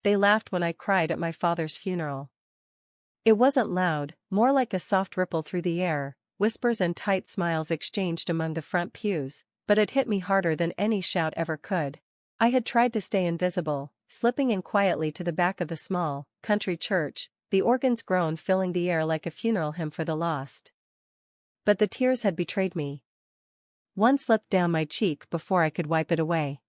they laughed when I cried at my father's funeral. It wasn't loud, more like a soft ripple through the air, whispers and tight smiles exchanged among the front pews, but it hit me harder than any shout ever could. I had tried to stay invisible, slipping in quietly to the back of the small, country church, the organ's groan filling the air like a funeral hymn for the lost. But the tears had betrayed me. One slipped down my cheek before I could wipe it away.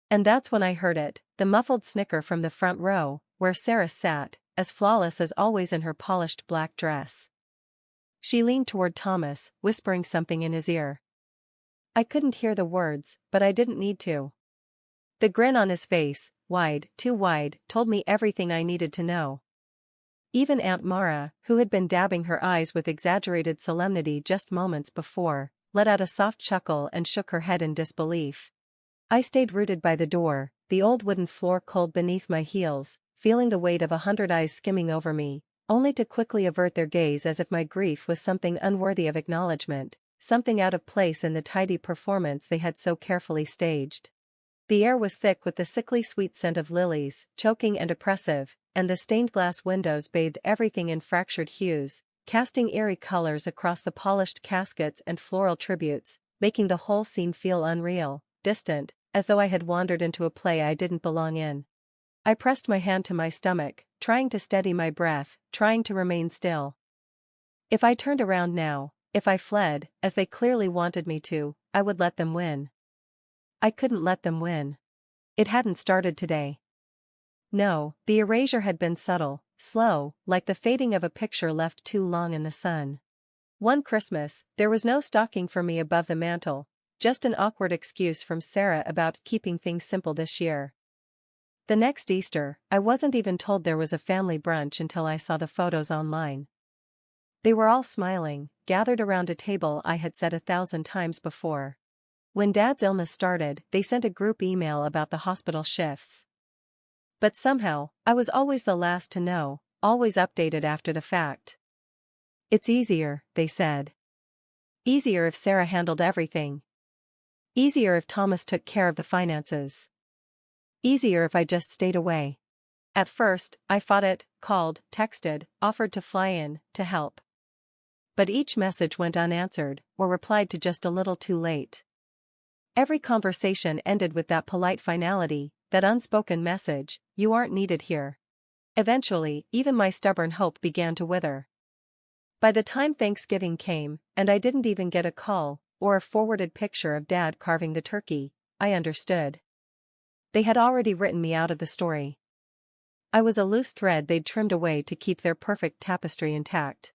And that's when I heard it, the muffled snicker from the front row, where Sarah sat, as flawless as always in her polished black dress. She leaned toward Thomas, whispering something in his ear. I couldn't hear the words, but I didn't need to. The grin on his face, wide, too wide, told me everything I needed to know. Even Aunt Mara, who had been dabbing her eyes with exaggerated solemnity just moments before, let out a soft chuckle and shook her head in disbelief. I stayed rooted by the door, the old wooden floor cold beneath my heels, feeling the weight of 100 eyes skimming over me, only to quickly avert their gaze as if my grief was something unworthy of acknowledgement, something out of place in the tidy performance they had so carefully staged. The air was thick with the sickly sweet scent of lilies, choking and oppressive, and the stained glass windows bathed everything in fractured hues, casting eerie colors across the polished caskets and floral tributes, making the whole scene feel unreal, distant, as though I had wandered into a play I didn't belong in. I pressed my hand to my stomach, trying to steady my breath, trying to remain still. If I turned around now, if I fled, as they clearly wanted me to, I would let them win. I couldn't let them win. It hadn't started today. No, the erasure had been subtle, slow, like the fading of a picture left too long in the sun. One Christmas, there was no stocking for me above the mantel, just an awkward excuse from Sarah about keeping things simple this year. The next Easter, I wasn't even told there was a family brunch until I saw the photos online. They were all smiling, gathered around a table I had set 1,000 times before. When Dad's illness started, they sent a group email about the hospital shifts. But somehow, I was always the last to know, always updated after the fact. It's easier, they said. Easier if Sarah handled everything. Easier if Thomas took care of the finances. Easier if I just stayed away. At first, I fought it, called, texted, offered to fly in, to help. But each message went unanswered, or replied to just a little too late. Every conversation ended with that polite finality, that unspoken message, you aren't needed here. Eventually, even my stubborn hope began to wither. By the time Thanksgiving came, and I didn't even get a call, or a forwarded picture of Dad carving the turkey, I understood. They had already written me out of the story. I was a loose thread they'd trimmed away to keep their perfect tapestry intact.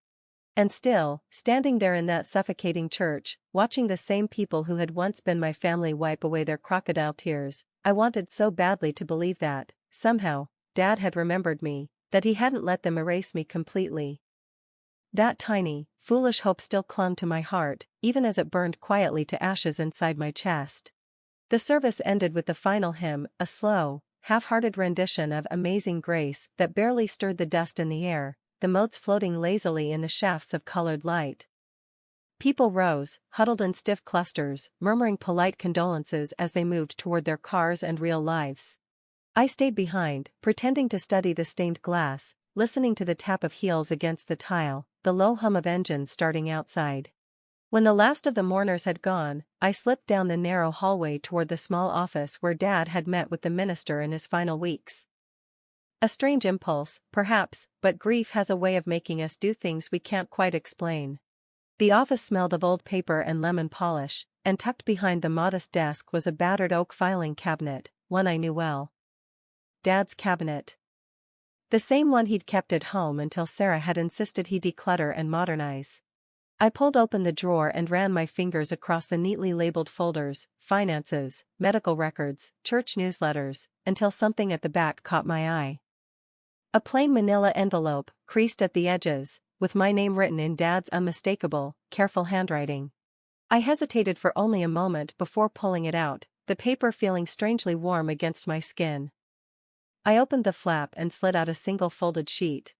And still, standing there in that suffocating church, watching the same people who had once been my family wipe away their crocodile tears, I wanted so badly to believe that, somehow, Dad had remembered me, that he hadn't let them erase me completely. That tiny, foolish hope still clung to my heart, even as it burned quietly to ashes inside my chest. The service ended with the final hymn, a slow, half-hearted rendition of Amazing Grace that barely stirred the dust in the air, the motes floating lazily in the shafts of colored light. People rose, huddled in stiff clusters, murmuring polite condolences as they moved toward their cars and real lives. I stayed behind, pretending to study the stained glass, listening to the tap of heels against the tile, the low hum of engines starting outside. When the last of the mourners had gone, I slipped down the narrow hallway toward the small office where Dad had met with the minister in his final weeks. A strange impulse, perhaps, but grief has a way of making us do things we can't quite explain. The office smelled of old paper and lemon polish, and tucked behind the modest desk was a battered oak filing cabinet, one I knew well. Dad's cabinet. The same one he'd kept at home until Sarah had insisted he declutter and modernize. I pulled open the drawer and ran my fingers across the neatly labeled folders, finances, medical records, church newsletters, until something at the back caught my eye. A plain manila envelope, creased at the edges, with my name written in Dad's unmistakable, careful handwriting. I hesitated for only a moment before pulling it out, the paper feeling strangely warm against my skin. I opened the flap and slid out a single folded sheet.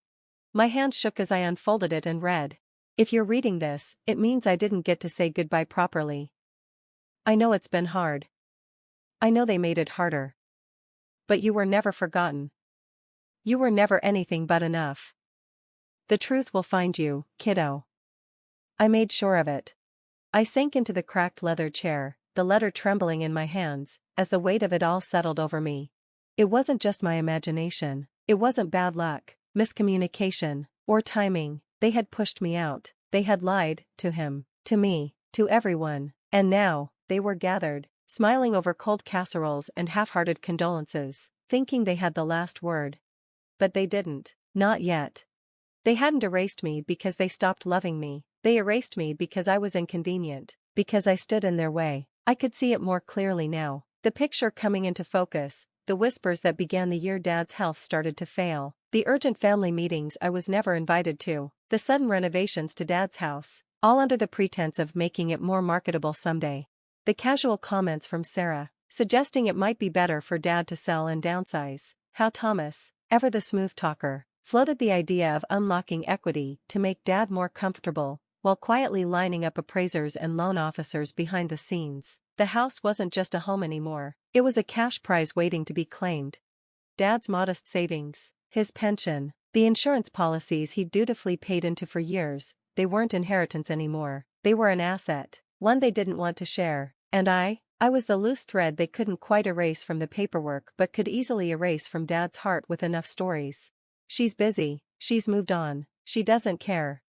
My hand shook as I unfolded it and read. If you're reading this, it means I didn't get to say goodbye properly. I know it's been hard. I know they made it harder. But you were never forgotten. You were never anything but enough. The truth will find you, kiddo. I made sure of it. I sank into the cracked leather chair, the letter trembling in my hands, as the weight of it all settled over me. It wasn't just my imagination, it wasn't bad luck, miscommunication, or timing. They had pushed me out, they had lied, to him, to me, to everyone, and now, they were gathered, smiling over cold casseroles and half-hearted condolences, thinking they had the last word. But they didn't, not yet. They hadn't erased me because they stopped loving me, they erased me because I was inconvenient, because I stood in their way. I could see it more clearly now, the picture coming into focus, the whispers that began the year Dad's health started to fail, the urgent family meetings I was never invited to, the sudden renovations to Dad's house, all under the pretense of making it more marketable someday. The casual comments from Sarah, suggesting it might be better for Dad to sell and downsize, how Thomas, ever the smooth talker, floated the idea of unlocking equity to make Dad more comfortable, while quietly lining up appraisers and loan officers behind the scenes. The house wasn't just a home anymore, it was a cash prize waiting to be claimed. Dad's modest savings, his pension, the insurance policies he'd dutifully paid into for years, they weren't inheritance anymore, they were an asset, one they didn't want to share, and I was the loose thread they couldn't quite erase from the paperwork but could easily erase from Dad's heart with enough stories. She's busy, she's moved on, she doesn't care.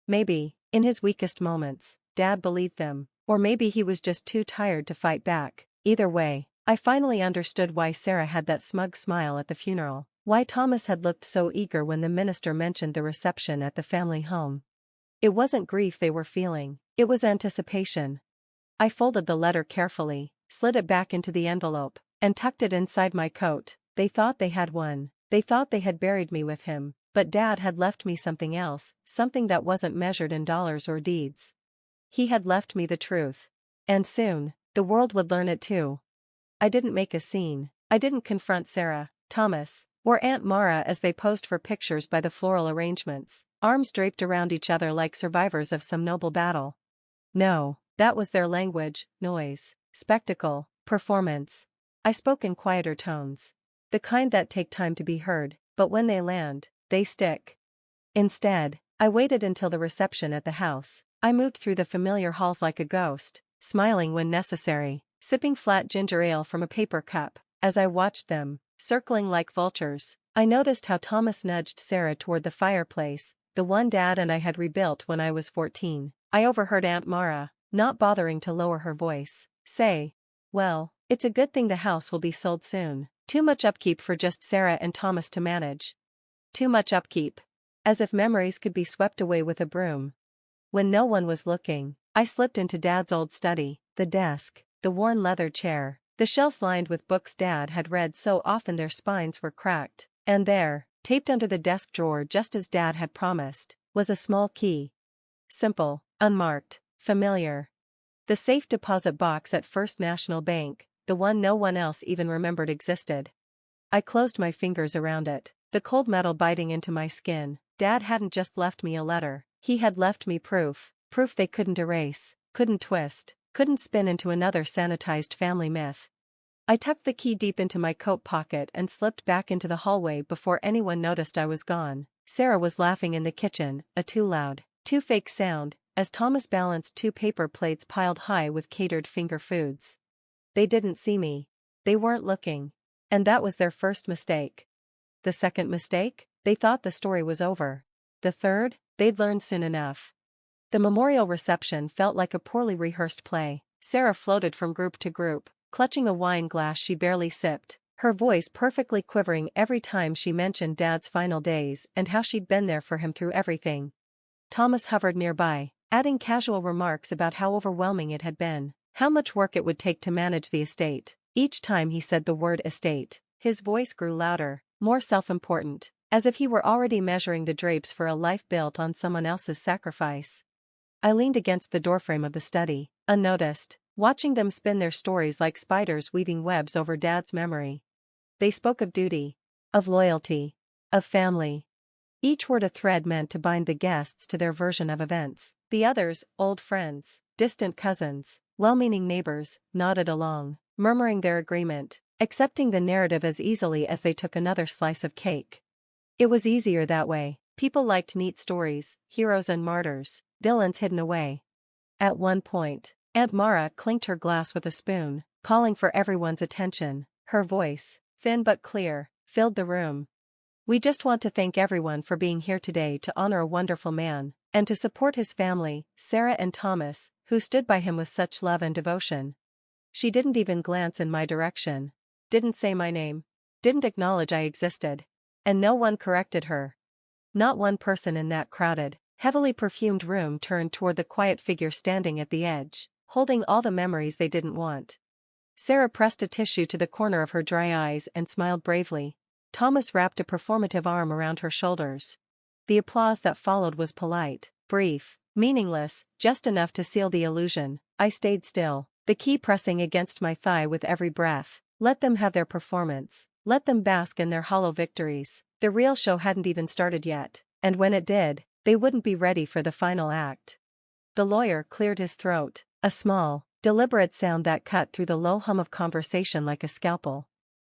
Maybe, in his weakest moments, Dad believed them, or maybe he was just too tired to fight back. Either way, I finally understood why Sarah had that smug smile at the funeral, why Thomas had looked so eager when the minister mentioned the reception at the family home. It wasn't grief they were feeling, it was anticipation. I folded the letter carefully, slid it back into the envelope, and tucked it inside my coat. They thought they had won. They thought they had buried me with him, but Dad had left me something else, something that wasn't measured in dollars or deeds. He had left me the truth. And soon, the world would learn it too. I didn't make a scene, I didn't confront Sarah, Thomas, or Aunt Mara as they posed for pictures by the floral arrangements, arms draped around each other like survivors of some noble battle. No, that was their language, noise, spectacle, performance. I spoke in quieter tones. The kind that take time to be heard, but when they land, they stick. Instead, I waited until the reception at the house. I moved through the familiar halls like a ghost, smiling when necessary, sipping flat ginger ale from a paper cup. As I watched them, circling like vultures, I noticed how Thomas nudged Sarah toward the fireplace, the one Dad and I had rebuilt when I was 14. I overheard Aunt Mara, not bothering to lower her voice, say, "Well, it's a good thing the house will be sold soon. Too much upkeep for just Sarah and Thomas to manage. Too much upkeep." As if memories could be swept away with a broom. When no one was looking, I slipped into Dad's old study, the desk, the worn leather chair, the shelves lined with books Dad had read so often their spines were cracked, and there, taped under the desk drawer just as Dad had promised, was a small key. Simple, unmarked, familiar. The safe deposit box at First National Bank, the one no one else even remembered existed. I closed my fingers around it, the cold metal biting into my skin. Dad hadn't just left me a letter, he had left me proof they couldn't erase, couldn't twist, couldn't spin into another sanitized family myth. I tucked the key deep into my coat pocket and slipped back into the hallway before anyone noticed I was gone. Sarah was laughing in the kitchen, a too loud, too fake sound, as Thomas balanced two paper plates piled high with catered finger foods. They didn't see me. They weren't looking. And that was their first mistake. The second mistake? They thought the story was over. The third? They'd learn soon enough. The memorial reception felt like a poorly rehearsed play. Sarah floated from group to group, clutching a wine glass she barely sipped, her voice perfectly quivering every time she mentioned Dad's final days and how she'd been there for him through everything. Thomas hovered nearby, adding casual remarks about how overwhelming it had been, how much work it would take to manage the estate. Each time he said the word estate, his voice grew louder, more self-important, as if he were already measuring the drapes for a life built on someone else's sacrifice. I leaned against the doorframe of the study, unnoticed, watching them spin their stories like spiders weaving webs over Dad's memory. They spoke of duty, of loyalty, of family. Each word a thread meant to bind the guests to their version of events. The others, old friends, distant cousins, well-meaning neighbors, nodded along, murmuring their agreement, accepting the narrative as easily as they took another slice of cake. It was easier that way. People liked neat stories, heroes and martyrs, villains hidden away. At one point, Aunt Mara clinked her glass with a spoon, calling for everyone's attention. Her voice, thin but clear, filled the room. "We just want to thank everyone for being here today to honor a wonderful man, and to support his family, Sarah and Thomas, who stood by him with such love and devotion." She didn't even glance in my direction. Didn't say my name. Didn't acknowledge I existed. And no one corrected her. Not one person in that crowded, heavily perfumed room turned toward the quiet figure standing at the edge, holding all the memories they didn't want. Sarah pressed a tissue to the corner of her dry eyes and smiled bravely. Thomas wrapped a performative arm around her shoulders. The applause that followed was polite, brief, meaningless, just enough to seal the illusion. I stayed still, the key pressing against my thigh with every breath. Let them have their performance. Let them bask in their hollow victories. The real show hadn't even started yet, and when it did, they wouldn't be ready for the final act. The lawyer cleared his throat, a small, deliberate sound that cut through the low hum of conversation like a scalpel.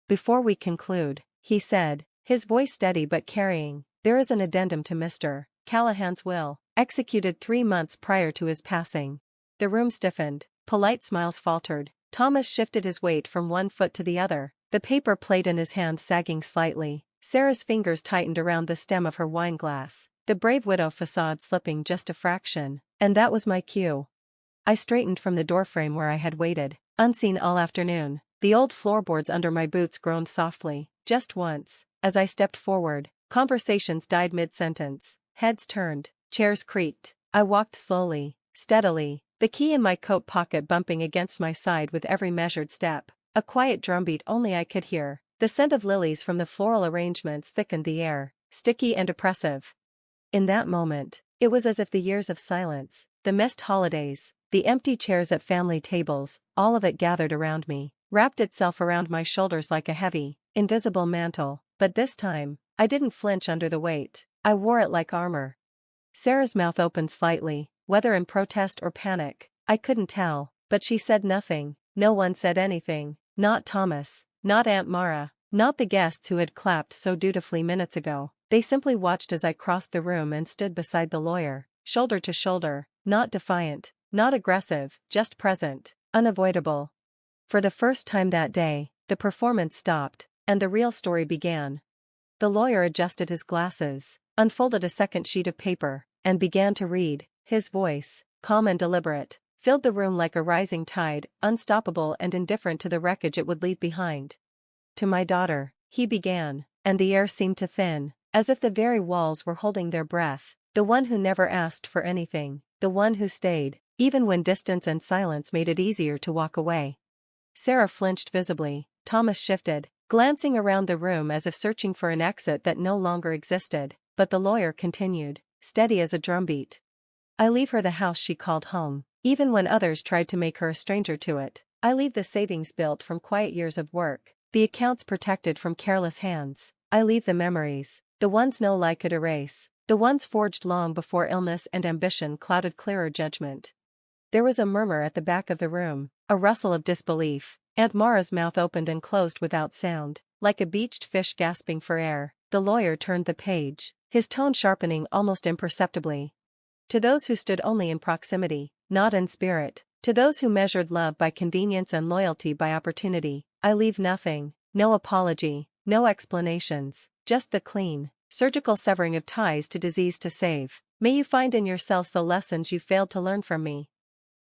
"Before we conclude," he said, his voice steady but carrying, "there is an addendum to Mr. Callahan's will, executed 3 months prior to his passing." The room stiffened, polite smiles faltered. Thomas shifted his weight from one foot to the other, the paper plate in his hand sagging slightly. Sarah's fingers tightened around the stem of her wine glass, the brave widow facade slipping just a fraction, and that was my cue. I straightened from the doorframe where I had waited, unseen all afternoon. The old floorboards under my boots groaned softly, just once, as I stepped forward. Conversations died mid-sentence, heads turned, chairs creaked. I walked slowly, steadily, the key in my coat pocket bumping against my side with every measured step. A quiet drumbeat only I could hear. The scent of lilies from the floral arrangements thickened the air, sticky and oppressive. In that moment, it was as if the years of silence, the missed holidays, the empty chairs at family tables, all of it gathered around me, wrapped itself around my shoulders like a heavy, invisible mantle. But this time, I didn't flinch under the weight. I wore it like armor. Sarah's mouth opened slightly, whether in protest or panic, I couldn't tell, but she said nothing. No one said anything. Not Thomas, not Aunt Mara, not the guests who had clapped so dutifully minutes ago. They simply watched as I crossed the room and stood beside the lawyer, shoulder to shoulder, not defiant, not aggressive, just present, unavoidable. For the first time that day, the performance stopped, and the real story began. The lawyer adjusted his glasses, unfolded a second sheet of paper, and began to read. His voice, calm and deliberate, filled the room like a rising tide, unstoppable and indifferent to the wreckage it would leave behind. "To my daughter," he began, and the air seemed to thin, as if the very walls were holding their breath. "The one who never asked for anything, the one who stayed, even when distance and silence made it easier to walk away." Sarah flinched visibly. Thomas shifted, glancing around the room as if searching for an exit that no longer existed, but the lawyer continued, steady as a drumbeat. "I leave her the house she called home, even when others tried to make her a stranger to it. I leave the savings built from quiet years of work, the accounts protected from careless hands. I leave the memories, the ones no lie could erase, the ones forged long before illness and ambition clouded clearer judgment." There was a murmur at the back of the room, a rustle of disbelief. Aunt Mara's mouth opened and closed without sound, like a beached fish gasping for air. The lawyer turned the page, his tone sharpening almost imperceptibly. "To those who stood only in proximity, not in spirit, to those who measured love by convenience and loyalty by opportunity, I leave nothing, no apology, no explanations, just the clean, surgical severing of ties to disease to save. May you find in yourselves the lessons you failed to learn from me."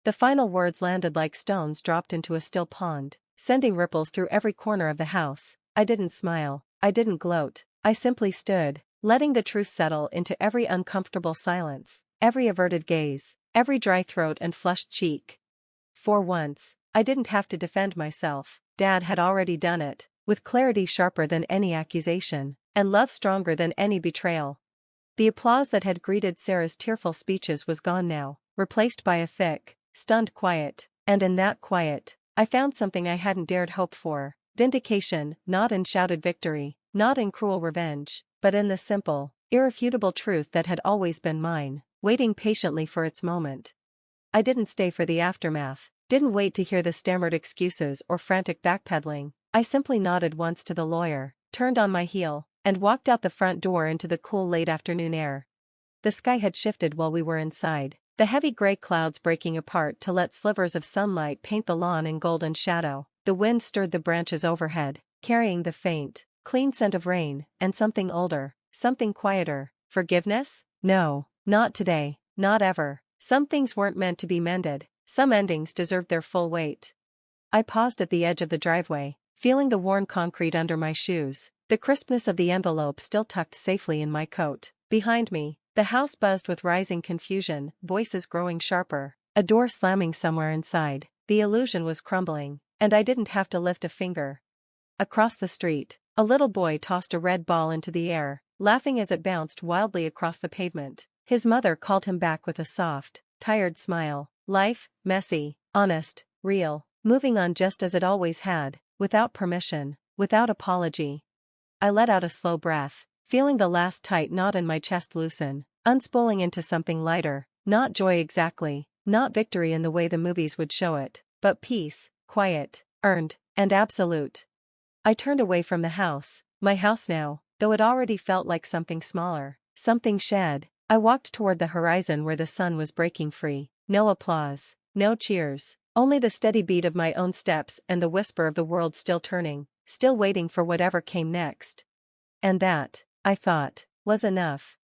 The final words landed like stones dropped into a still pond, sending ripples through every corner of the house. I didn't smile, I didn't gloat, I simply stood, letting the truth settle into every uncomfortable silence, every averted gaze, every dry throat and flushed cheek. For once, I didn't have to defend myself. Dad had already done it, with clarity sharper than any accusation, and love stronger than any betrayal. The applause that had greeted Sarah's tearful speeches was gone now, replaced by a thick, stunned quiet, and in that quiet, I found something I hadn't dared hope for. Vindication, not in shouted victory, not in cruel revenge, but in the simple, irrefutable truth that had always been mine, waiting patiently for its moment. I didn't stay for the aftermath, didn't wait to hear the stammered excuses or frantic backpedaling. I simply nodded once to the lawyer, turned on my heel, and walked out the front door into the cool late afternoon air. The sky had shifted while we were inside, the heavy gray clouds breaking apart to let slivers of sunlight paint the lawn in golden shadow. The wind stirred the branches overhead, carrying the faint, clean scent of rain, and something older, something quieter. Forgiveness? No, not today, not ever. Some things weren't meant to be mended, some endings deserved their full weight. I paused at the edge of the driveway, feeling the worn concrete under my shoes, the crispness of the envelope still tucked safely in my coat. Behind me, the house buzzed with rising confusion, voices growing sharper, a door slamming somewhere inside. The illusion was crumbling, and I didn't have to lift a finger. Across the street, a little boy tossed a red ball into the air, laughing as it bounced wildly across the pavement. His mother called him back with a soft, tired smile. Life, messy, honest, real, moving on just as it always had, without permission, without apology. I let out a slow breath, feeling the last tight knot in my chest loosen, unspooling into something lighter, not joy exactly, not victory in the way the movies would show it, but peace, quiet, earned, and absolute. I turned away from the house, my house now, though it already felt like something smaller, something shed. I walked toward the horizon where the sun was breaking free. No applause, no cheers, only the steady beat of my own steps and the whisper of the world still turning, still waiting for whatever came next. And that, I thought, was enough.